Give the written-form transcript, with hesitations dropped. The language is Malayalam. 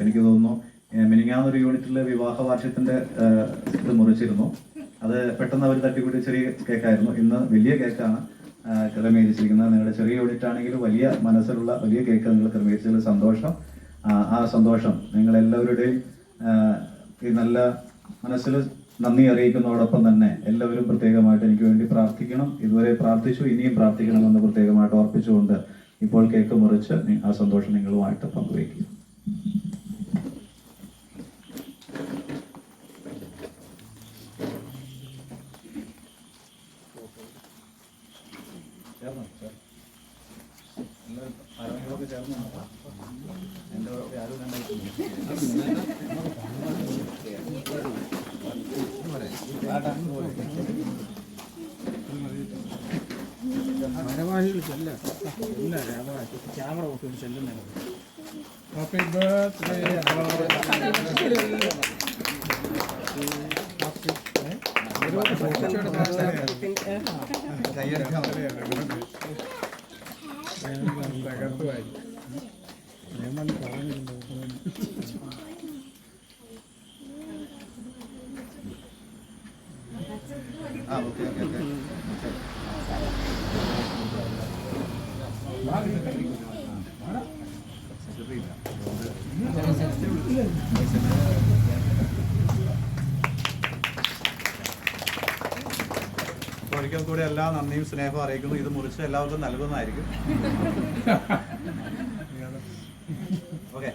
എനിക്ക് തോന്നുന്നു മിനിങ്ങാന്നൊരു യൂണിറ്റിൽ വിവാഹ വാർഷികത്തിന്റെ ഇത് മുറിച്ചിരുന്നു. അത് പെട്ടെന്ന് അവർ തട്ടിക്കൂട്ടി ചെറിയ കേക്കായിരുന്നു. ഇന്ന് വലിയ കേക്കാണ് ക്രമീകരിച്ചിരിക്കുന്നത്. നിങ്ങളുടെ ചെറിയ യൂണിറ്റ് ആണെങ്കിലും വലിയ മനസ്സിലുള്ള വലിയ കേക്ക് നിങ്ങൾ ക്രമീകരിച്ചതിൽ സന്തോഷം. ആ സന്തോഷം നിങ്ങളെല്ലാവരുടെയും ഈ നല്ല മനസ്സിൽ നന്ദി അറിയിക്കുന്നതോടൊപ്പം തന്നെ എല്ലാവരും പ്രത്യേകമായിട്ട് എനിക്ക് വേണ്ടി പ്രാർത്ഥിക്കണം. ഇതുവരെ പ്രാർത്ഥിച്ചു, ഇനിയും പ്രാർത്ഥിക്കണമെന്ന് പ്രത്യേകമായിട്ട് ഓർപ്പിച്ചുകൊണ്ട് ഇപ്പോൾ കേക്ക് മുറിച്ച് ആ സന്തോഷം നിങ്ങളുമായിട്ട് പങ്കുവയ്ക്കുക. ക്യാമറ ഓഫ് ചെല്ലുന്നത്. Happy birthday. തകർത്തുമായി പറഞ്ഞിട്ടുണ്ട്. ഒരിക്കൽ കൂടി എല്ലാ നന്ദിയും സ്നേഹവും അറിയിക്കുന്നു. ഇത് മുറിച്ച് എല്ലാവർക്കും നൽകുന്നതായിരിക്കും. ഓക്കെ.